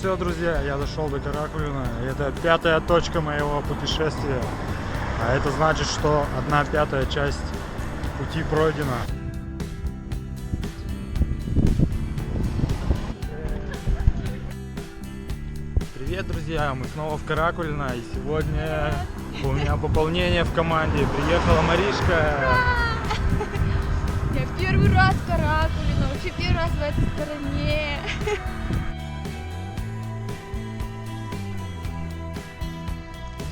все, друзья, я дошел до Каракулина. Это 5-я точка моего путешествия. А это значит, что 1/5 часть пути пройдена. Привет, друзья, мы снова в Каракулино. И сегодня у меня пополнение в команде. Приехала Маришка. Я первый раз в Каракулино, вообще первый раз в этой стороне.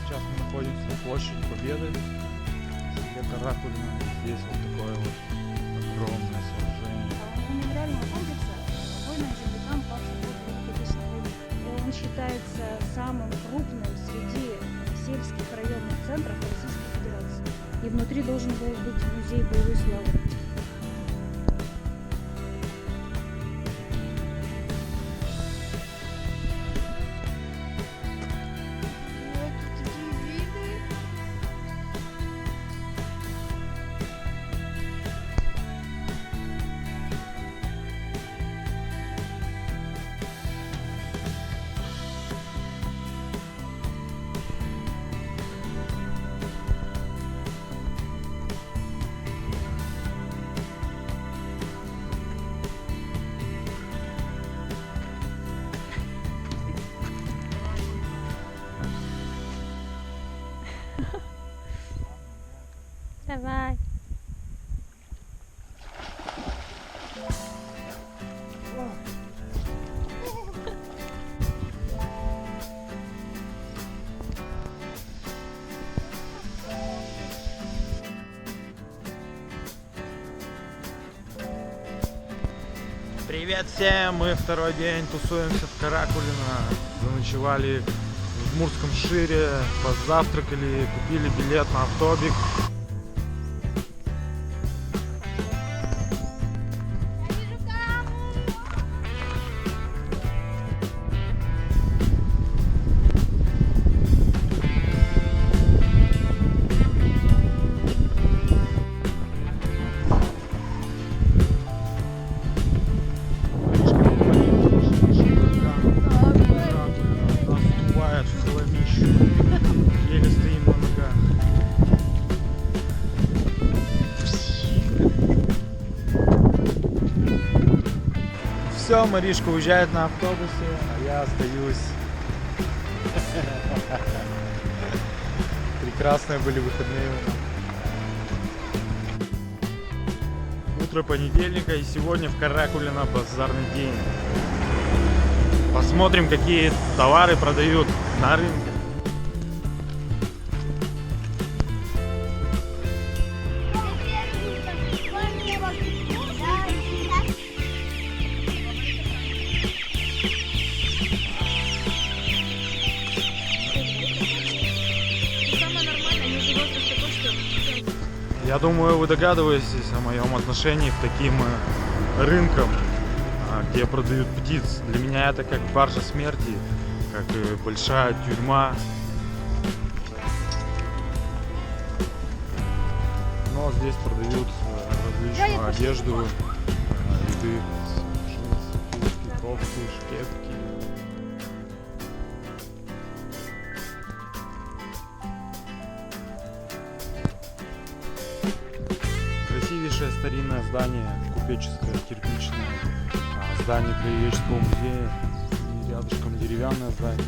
Сейчас мы находимся на площади Победы. Для Каракулино здесь вот такое вот огромное сооружение. Мемориального комплекса «Война землякам, павшим в Великой войне». Он считается самым крупным среди сельских районных центров Российской Федерации. И внутри должен был быть музей боевой славы. Давай. Привет всем! Мы второй день тусуемся в Каракулино. Заночевали в Удмуртском Шире, позавтракали, купили билет на автобик. Еле стоим на ногах. Все, Маришка уезжает на автобусе, а я остаюсь. Прекрасные были выходные. Утро понедельника, и сегодня в Каракулино базарный день. Посмотрим, какие товары продают на рынке. Я думаю, вы догадываетесь о моем отношении к таким рынкам, где продают птиц. Для меня это как баржа смерти, как большая тюрьма. Но здесь продают различную одежду, еды, джинсы, кофты, шкетки. Красивейшее старинное здание, купеческое, кирпичное, здание Краеведческого музея, и рядышком деревянное здание.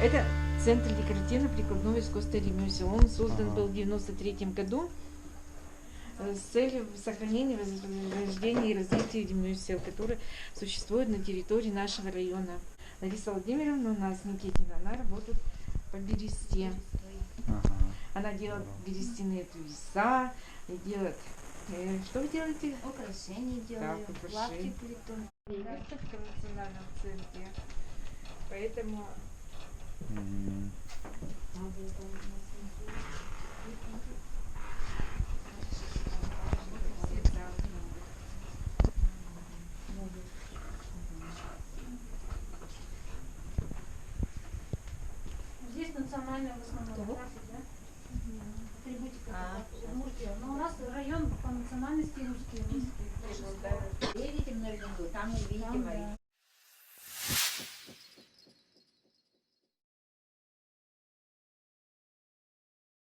Это Центр декоративно-прикладного искусства ремесел. Он создан был в 1993 году с целью сохранения, возрождения и развития ремесел, которые существуют на территории нашего района. Лариса Владимировна у нас Никитина, она работает по бересте. Она делает берестяные туеса, делает... Что вы делаете? Украшения делаем, украшения. платье плетем. В национальном центре. Поэтому... национальная в основном график, да? Атрибутика А. Удмуртия. Но у нас район по национальности русский. Едете в Норвегию, там увидите Там, Марию.